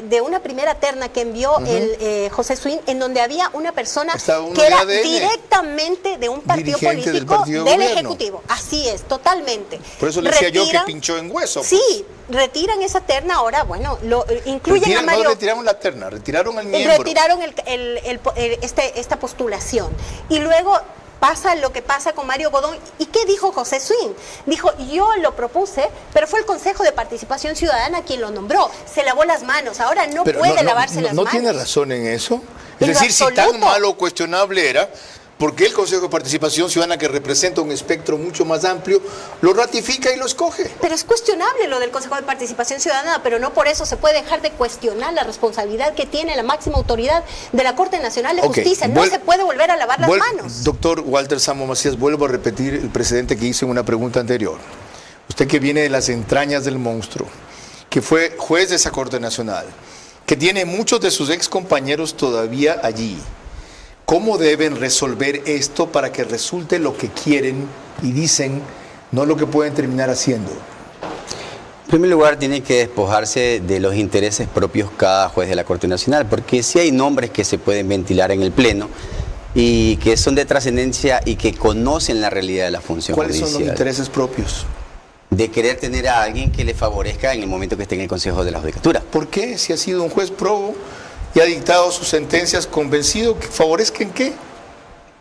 S8: de una primera terna que envió el José Swing, en donde había una persona que era directamente de un partido político del Ejecutivo. Así es, totalmente.
S1: Por eso le decía yo que pinchó en hueso. Pues.
S8: Sí, retiran esa terna ahora, bueno, lo incluyen a Mario.
S1: No retiraron la terna, retiraron el miembro.
S8: Retiraron esta postulación. Y luego pasa lo que pasa con Mario Godón. ¿Y qué dijo José Swing? Dijo, yo lo propuse, pero fue el Consejo de Participación Ciudadana quien lo nombró. Se lavó las manos, ahora no puede lavarse las manos.
S1: ¿No tiene razón en eso? Es decir, si tan malo o cuestionable era, porque el Consejo de Participación Ciudadana, que representa un espectro mucho más amplio, lo ratifica y lo escoge?
S8: Pero es cuestionable lo del Consejo de Participación Ciudadana, pero no por eso se puede dejar de cuestionar la responsabilidad que tiene la máxima autoridad de la Corte Nacional de Justicia. No se puede volver a lavar las manos.
S1: Doctor Walter Samo Macías, vuelvo a repetir el precedente que hice en una pregunta anterior. Usted, que viene de las entrañas del monstruo, que fue juez de esa Corte Nacional, que tiene muchos de sus ex compañeros todavía allí, ¿cómo deben resolver esto para que resulte lo que quieren y dicen, no lo que pueden terminar haciendo?
S9: En primer lugar, tiene que despojarse de los intereses propios cada juez de la Corte Nacional, porque sí hay nombres que se pueden ventilar en el Pleno y que son de trascendencia y que conocen la realidad de la función judicial.
S1: ¿Cuáles son los intereses propios?
S9: De querer tener a alguien que le favorezca en el momento que esté en el Consejo de la Judicatura.
S1: ¿Por qué? Si ha sido un juez probo y ha dictado sus sentencias convencido, ¿que favorezcan qué?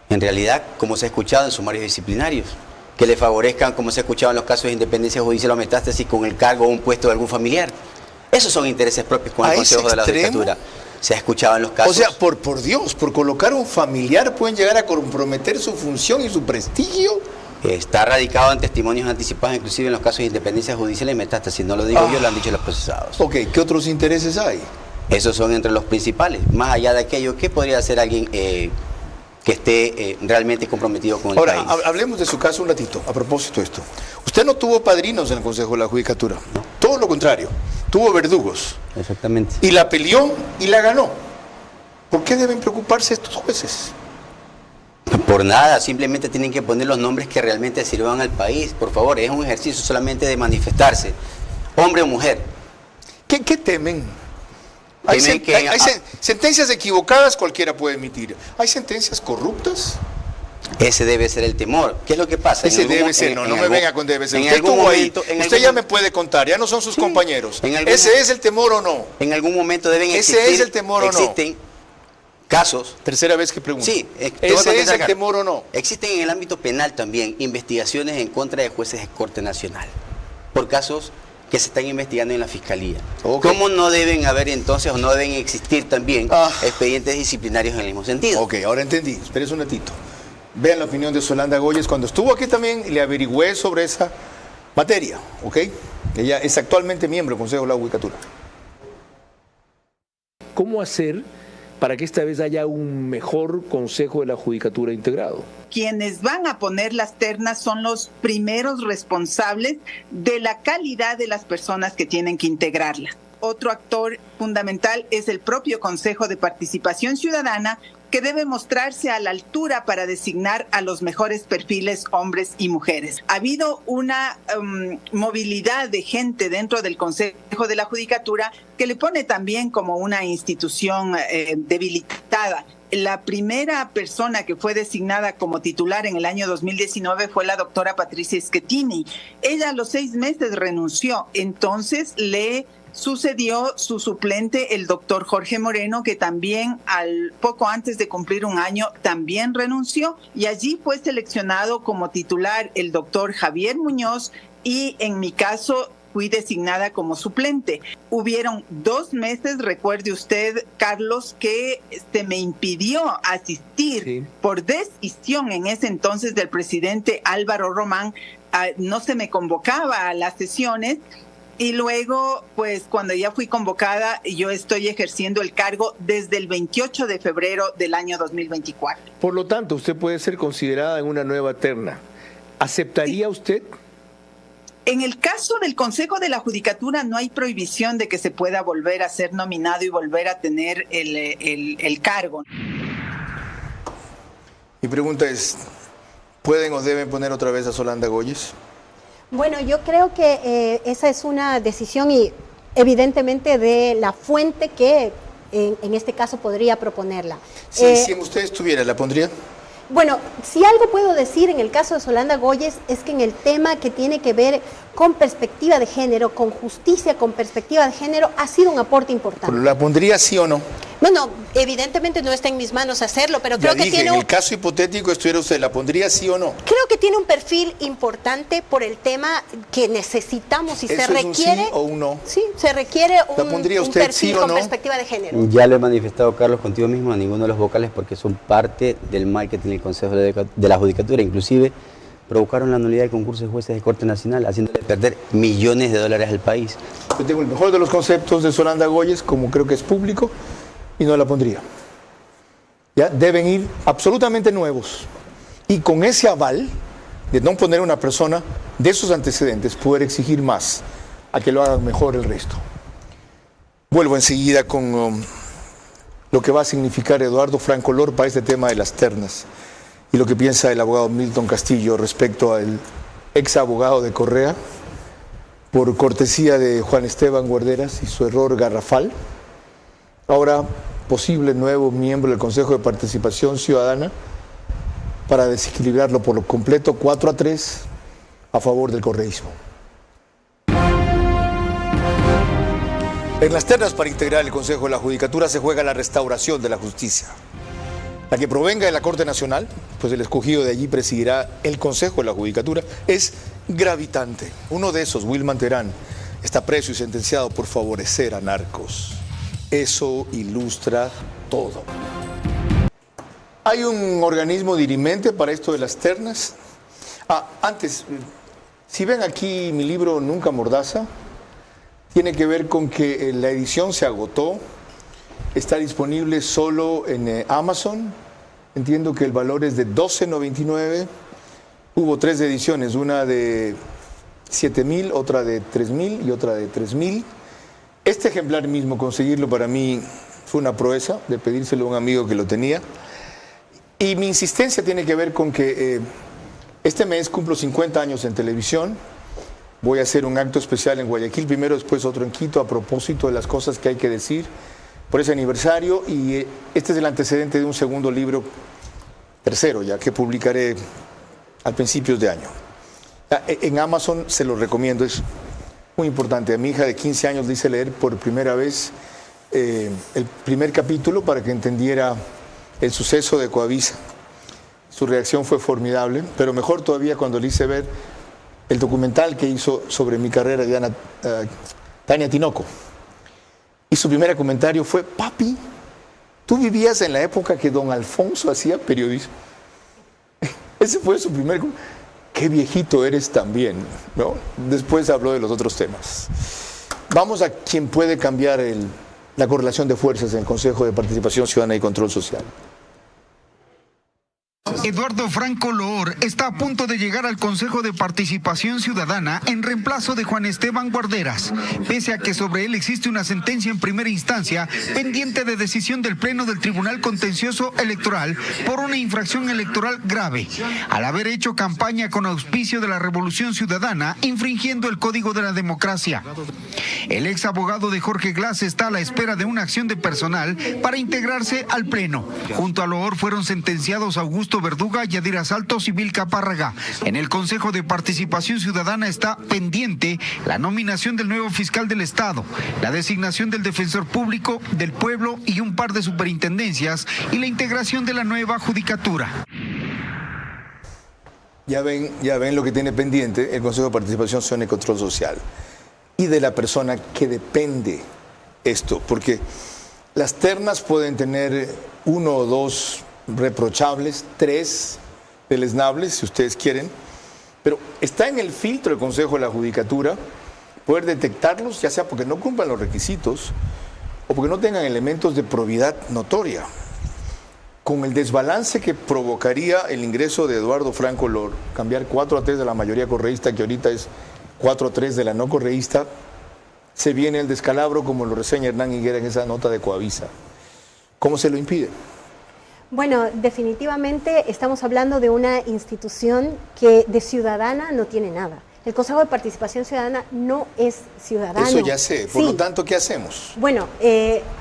S9: En realidad, como se ha escuchado en sumarios disciplinarios, que le favorezcan, como se ha escuchado en los casos de independencia judicial o metástasis, con el cargo o un puesto de algún familiar. Esos son intereses propios con el Consejo de la Judicatura. Se ha escuchado en los casos.
S1: O sea, por Dios, por colocar un familiar pueden llegar a comprometer su función y su prestigio.
S9: Está radicado en testimonios anticipados, inclusive en los casos de independencia judicial y metástasis. No lo digo yo, lo han dicho los procesados.
S1: Ok, ¿qué otros intereses hay?
S9: Esos son entre los principales. Más allá de aquello, ¿qué podría hacer alguien que esté realmente comprometido con el país.
S1: Ahora, hablemos de su caso un ratito, a propósito de esto. Usted no tuvo padrinos en el Consejo de la Judicatura, ¿no? Todo lo contrario, tuvo verdugos.
S9: Exactamente.
S1: Y la peleó y la ganó. ¿Por qué deben preocuparse estos jueces?
S9: Por nada, simplemente tienen que poner los nombres que realmente sirvan al país. Por favor, es un ejercicio solamente de manifestarse, hombre o mujer.
S1: ¿Qué temen? Hay sentencias equivocadas, cualquiera puede emitir. ¿Hay sentencias corruptas?
S9: Ese debe ser el temor. ¿Qué es lo que pasa?
S1: Ese debe ser, no me venga con debe ser. Usted estuvo ahí, usted ya me puede contar, ya no son sus compañeros. ¿Ese es el temor o no?
S9: En algún momento deben existir.
S1: ¿Ese es el temor o no?
S9: Existen casos.
S1: Tercera vez que pregunto.
S9: Sí.
S1: ¿Ese es el temor o no?
S9: Existen en el ámbito penal también investigaciones en contra de jueces de Corte Nacional por casos que se están investigando en la Fiscalía. Okay. ¿Cómo no deben haber entonces o no deben existir también expedientes disciplinarios en el mismo sentido?
S1: Ok, ahora entendí. Espérese un ratito. Vean la opinión de Solanda Goyes cuando estuvo aquí también y le averigüé sobre esa materia, ¿ok? Ella es actualmente miembro del Consejo de la Judicatura.
S2: ¿Cómo hacer para que esta vez haya un mejor Consejo de la Judicatura integrado?
S22: Quienes van a poner las ternas son los primeros responsables de la calidad de las personas que tienen que integrarlas. Otro actor fundamental es el propio Consejo de Participación Ciudadana, que debe mostrarse a la altura para designar a los mejores perfiles hombres y mujeres. Ha habido una movilidad de gente dentro del Consejo de la Judicatura que le pone también como una institución debilitada. La primera persona que fue designada como titular en el año 2019 fue la doctora Patricia Schettini. Ella a los 6 meses renunció, entonces le sucedió su suplente, el doctor Jorge Moreno, que también poco antes de cumplir 1 año también renunció, y allí fue seleccionado como titular el doctor Javier Muñoz, y en mi caso fui designada como suplente. Hubieron 2 meses, recuerde usted, Carlos, que se me impidió asistir por decisión en ese entonces del presidente Álvaro Román. No se me convocaba a las sesiones. Y luego, pues cuando ya fui convocada, yo estoy ejerciendo el cargo desde el 28 de febrero del año 2024.
S2: Por lo tanto, usted puede ser considerada en una nueva terna. ¿Aceptaría usted?
S22: En el caso del Consejo de la Judicatura no hay prohibición de que se pueda volver a ser nominado y volver a tener el cargo.
S1: Mi pregunta es, ¿pueden o deben poner otra vez a Solanda Goyes?
S8: Bueno, yo creo que esa es una decisión y evidentemente de la fuente que en este caso podría proponerla.
S1: Si usted estuviera, ¿la pondría?
S8: Bueno, si algo puedo decir en el caso de Solanda Goyes es que en el tema que tiene que ver con perspectiva de género, con justicia, con perspectiva de género, ha sido un aporte importante.
S1: ¿La pondría sí o no?
S8: Bueno, evidentemente no está en mis manos hacerlo, pero creo que tiene
S1: en el caso hipotético estuviera usted, ¿la pondría sí o no?
S8: Creo que tiene un perfil importante por el tema que necesitamos y se requiere.
S1: ¿Es un sí o un no?
S8: Sí, se requiere un perfil
S1: sí
S8: con
S1: no?
S8: perspectiva de género.
S9: Ya lo he manifestado, Carlos, contigo mismo, a ninguno de los vocales, porque son parte del mal que tiene el Consejo de la Judicatura. Inclusive provocaron la nulidad del concurso de jueces de Corte Nacional, haciéndole perder millones de dólares al país.
S1: Yo tengo el mejor de los conceptos de Solanda Goyes, como creo que es público, y no la pondría. ¿Ya? Deben ir absolutamente nuevos. Y con ese aval de no poner una persona de esos antecedentes, poder exigir más a que lo hagan mejor el resto. Vuelvo enseguida con lo que va a significar Eduardo Franco Lor para este tema de las ternas y lo que piensa el abogado Milton Castillo respecto al ex abogado de Correa por cortesía de Juan Esteban Guarderas y su error garrafal. Ahora posible nuevo miembro del Consejo de Participación Ciudadana para desequilibrarlo por lo completo 4-3 a favor del correísmo. En las ternas para integrar el Consejo de la Judicatura se juega la restauración de la justicia. La que provenga de la Corte Nacional, pues el escogido de allí presidirá el Consejo de la Judicatura, es gravitante. Uno de esos, Wilman Terán, está preso y sentenciado por favorecer a narcos. Eso ilustra todo. ¿Hay un organismo dirimente para esto de las ternas? Antes, si ven aquí mi libro Nunca Mordaza, tiene que ver con que la edición se agotó, está disponible solo en Amazon Entiendo que el valor es de $12.99. Hubo 3 ediciones, una de 7.000, otra de 3.000 y otra de 3.000. Este ejemplar mismo, conseguirlo para mí fue una proeza de pedírselo a un amigo que lo tenía. Y mi insistencia tiene que ver con que este mes cumplo 50 años en televisión. Voy a hacer un acto especial en Guayaquil, primero, después otro en Quito, a propósito de las cosas que hay que decir por ese aniversario. Y este es el antecedente de un segundo libro, tercero ya, que publicaré a principios de año. En Amazon se lo recomiendo, es muy importante. A mi hija de 15 años le hice leer por primera vez el primer capítulo para que entendiera el suceso de Coavisa. Su reacción fue formidable, pero mejor todavía cuando le hice ver el documental que hizo sobre mi carrera Tania Tinoco. Y su primer comentario fue: papi, tú vivías en la época que don Alfonso hacía periodismo. Ese fue su primer comentario. Qué viejito eres también, ¿no? Después habló de los otros temas. Vamos a quien puede cambiar la correlación de fuerzas en el Consejo de Participación Ciudadana y Control Social.
S3: Eduardo Franco Loor está a punto de llegar al Consejo de Participación Ciudadana en reemplazo de Juan Esteban Guarderas, pese a que sobre él existe una sentencia en primera instancia pendiente de decisión del Pleno del Tribunal Contencioso Electoral por una infracción electoral grave, al haber hecho campaña con auspicio de la Revolución Ciudadana, infringiendo el Código de la Democracia. El ex abogado de Jorge Glass está a la espera de una acción de personal para integrarse al Pleno. Junto a Loor fueron sentenciados Augusto Verduga, Yadira Saltos y Vilca Párraga. En el Consejo de Participación Ciudadana está pendiente la nominación del nuevo fiscal del Estado, la designación del defensor público del pueblo y un par de superintendencias y la integración de la nueva judicatura.
S1: Ya ven lo que tiene pendiente el Consejo de Participación Ciudadana y Control Social. Y de la persona que depende esto, porque las ternas pueden tener 1 o 2 reprochables, 3 deleznables, si ustedes quieren, pero está en el filtro del Consejo de la Judicatura poder detectarlos, ya sea porque no cumplan los requisitos o porque no tengan elementos de probidad notoria. Con el desbalance que provocaría el ingreso de Eduardo Franco Loor, cambiar 4-3 de la mayoría correísta, que ahorita es 4-3 de la no correísta, se viene el descalabro, como lo reseña Hernán Higuera en esa nota de Coavisa. ¿Cómo se lo impide?
S8: Bueno, definitivamente estamos hablando de una institución que de ciudadana no tiene nada. El Consejo de Participación Ciudadana no es ciudadano.
S1: Eso ya sé. Por lo tanto, ¿qué hacemos?
S8: Bueno,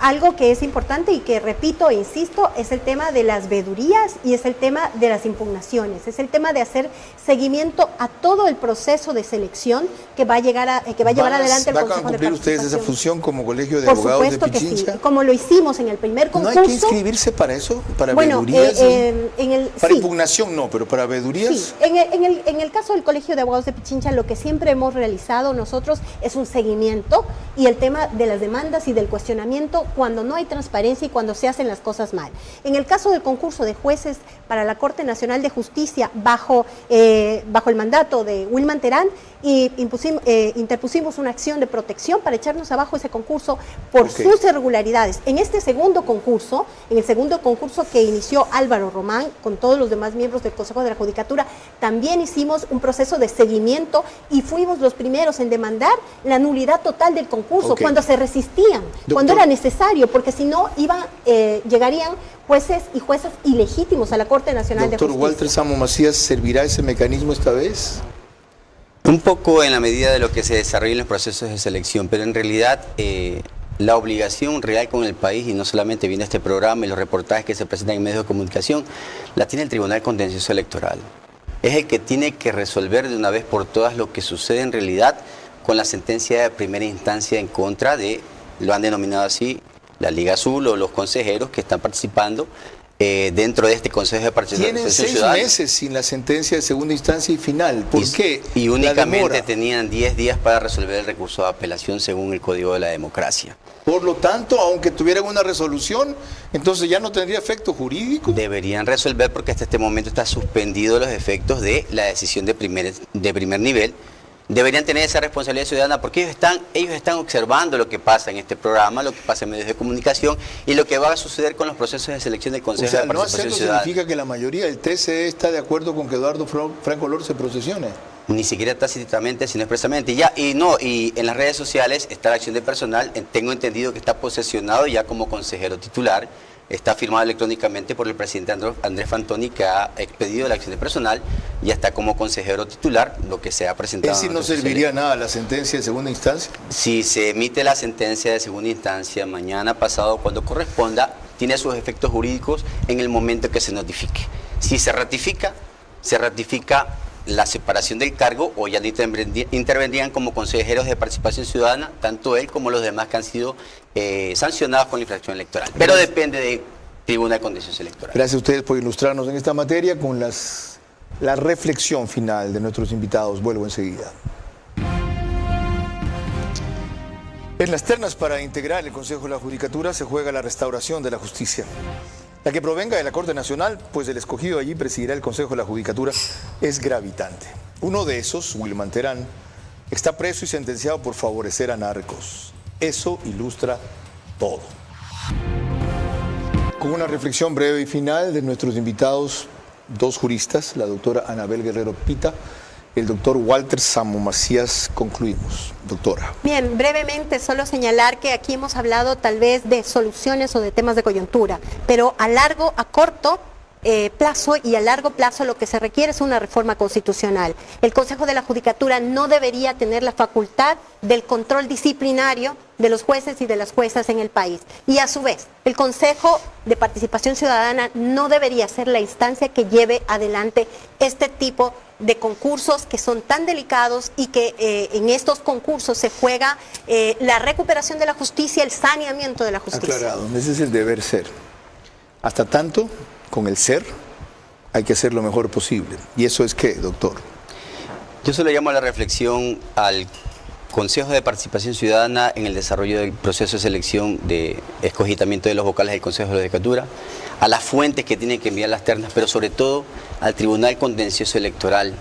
S8: algo que es importante y que repito e insisto es el tema de las vedurías y es el tema de las impugnaciones. Es el tema de hacer seguimiento a todo el proceso de selección que va a llevar adelante el Consejo de Participación.
S1: ¿Van a cumplir ustedes esa función como colegio de abogados de Pichincha?
S8: Por supuesto que sí, como lo hicimos en el primer concurso.
S1: ¿No hay que inscribirse para eso? ¿Para vedurías? Para impugnación no, pero para vedurías.
S8: Sí, en el caso del Colegio de Abogados de Pichincha, lo que siempre hemos realizado nosotros es un seguimiento y el tema de las demandas y del cuestionamiento cuando no hay transparencia y cuando se hacen las cosas mal. En el caso del concurso de jueces para la Corte Nacional de Justicia bajo el mandato de Wilman Terán, interpusimos una acción de protección para echarnos abajo ese concurso por sus irregularidades. En este segundo concurso, que inició Álvaro Román con todos los demás miembros del Consejo de la Judicatura, también hicimos un proceso de seguimiento y fuimos los primeros en demandar la nulidad total del concurso cuando se resistían, cuando era necesario, porque si no llegarían jueces y juezas ilegítimos a la Corte Nacional de Justicia.
S1: Doctor Walter Samo Macías, ¿servirá ese mecanismo esta vez?
S9: Un poco en la medida de lo que se desarrolla en los procesos de selección, pero en realidad la obligación real con el país, y no solamente viene este programa y los reportajes que se presentan en medios de comunicación, la tiene el Tribunal Contencioso Electoral. Es el que tiene que resolver de una vez por todas lo que sucede en realidad con la sentencia de primera instancia en contra de, lo han denominado así, la Liga Azul o los consejeros que están participando dentro de este Consejo de Participación Ciudadana.
S1: Tienen 6 meses sin la sentencia de segunda instancia y final. ¿Por qué?
S9: Y únicamente tenían 10 días para resolver el recurso de apelación según el Código de la Democracia.
S1: Por lo tanto, aunque tuvieran una resolución, entonces ya no tendría efecto jurídico.
S9: Deberían resolver porque hasta este momento está suspendido los efectos de la decisión de primer nivel deberían tener esa responsabilidad ciudadana porque ellos están observando lo que pasa en este programa, lo que pasa en medios de comunicación y lo que va a suceder con los procesos de selección del Consejo de Participación Ciudadana.
S1: No significa que la mayoría del TCE está de acuerdo con que Eduardo Franco Lor se procesione.
S9: Ni siquiera tácitamente, sino expresamente. Y en las redes sociales está la acción de personal. Tengo entendido que está posesionado ya como consejero titular. Está firmado electrónicamente por el presidente Andrés Fantoni, que ha expedido la acción de personal. Ya está como consejero titular, lo que se ha presentado.
S1: ¿Es si no serviría nada la sentencia de segunda instancia?
S9: Si se emite la sentencia de segunda instancia mañana, pasado, cuando corresponda, tiene sus efectos jurídicos en el momento que se notifique. Si se ratifica la separación del cargo o ya intervendrían como consejeros de participación ciudadana, tanto él como los demás que han sido sancionados con la infracción electoral. Pero depende del Tribunal de Contencioso Electoral.
S1: Gracias a ustedes por ilustrarnos en esta materia con la reflexión final de nuestros invitados. Vuelvo enseguida. En las ternas para integrar el Consejo de la Judicatura se juega la restauración de la justicia. La que provenga de la Corte Nacional, pues el escogido allí presidirá el Consejo de la Judicatura, es gravitante. Uno de esos, Wilman Terán, está preso y sentenciado por favorecer a narcos. Eso ilustra todo. Con una reflexión breve y final de nuestros invitados, dos juristas, la doctora Anabel Guerrero Pita, el doctor Walter Samo Macías, concluimos. Doctora.
S8: Bien, brevemente solo señalar que aquí hemos hablado tal vez de soluciones o de temas de coyuntura, pero a corto plazo y a largo plazo lo que se requiere es una reforma constitucional. El Consejo de la Judicatura no debería tener la facultad del control disciplinario de los jueces y de las juezas en el país. Y a su vez, el Consejo de Participación Ciudadana no debería ser la instancia que lleve adelante este tipo de concursos que son tan delicados y que en estos concursos se juega la recuperación de la justicia, el saneamiento de la justicia.
S1: Aclarado, ese es el deber ser. Hasta tanto, con el ser, hay que hacer lo mejor posible. ¿Y eso es qué, doctor?
S9: Yo solo llamo a la reflexión al Consejo de Participación Ciudadana en el desarrollo del proceso de selección de escogitamiento de los vocales del Consejo de la Judicatura, a las fuentes que tienen que enviar las ternas, pero sobre todo al Tribunal Contencioso Electoral,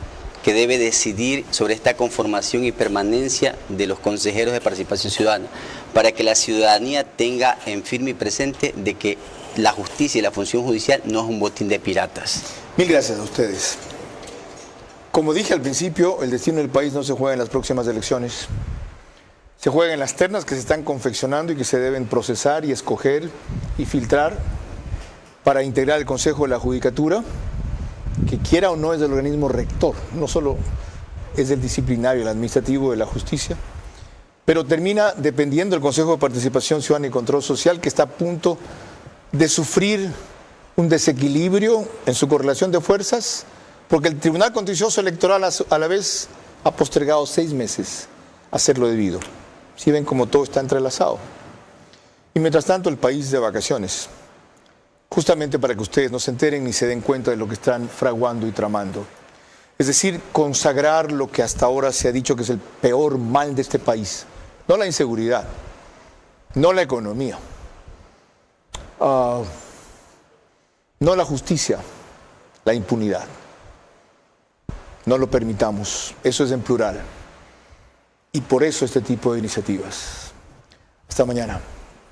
S9: que debe decidir sobre esta conformación y permanencia de los consejeros de participación ciudadana, para que la ciudadanía tenga en firme y presente de que la justicia y la función judicial no es un botín de piratas.
S1: Mil gracias a ustedes. Como dije al principio, el destino del país no se juega en las próximas elecciones. Se juega en las ternas que se están confeccionando y que se deben procesar y escoger y filtrar para integrar el Consejo de la Judicatura, que quiera o no es del organismo rector, no solo es del disciplinario, el administrativo de la justicia, pero termina dependiendo del Consejo de Participación Ciudadana y Control Social, que está a punto de sufrir un desequilibrio en su correlación de fuerzas, porque el Tribunal Contencioso Electoral a la vez ha postergado 6 meses a hacer lo debido. Si ven cómo todo está entrelazado. Y mientras tanto el país de vacaciones, justamente para que ustedes no se enteren ni se den cuenta de lo que están fraguando y tramando. Es decir, consagrar lo que hasta ahora se ha dicho que es el peor mal de este país. No la inseguridad, no la economía, no la justicia, la impunidad. No lo permitamos, eso es en plural. Y por eso este tipo de iniciativas. Hasta mañana.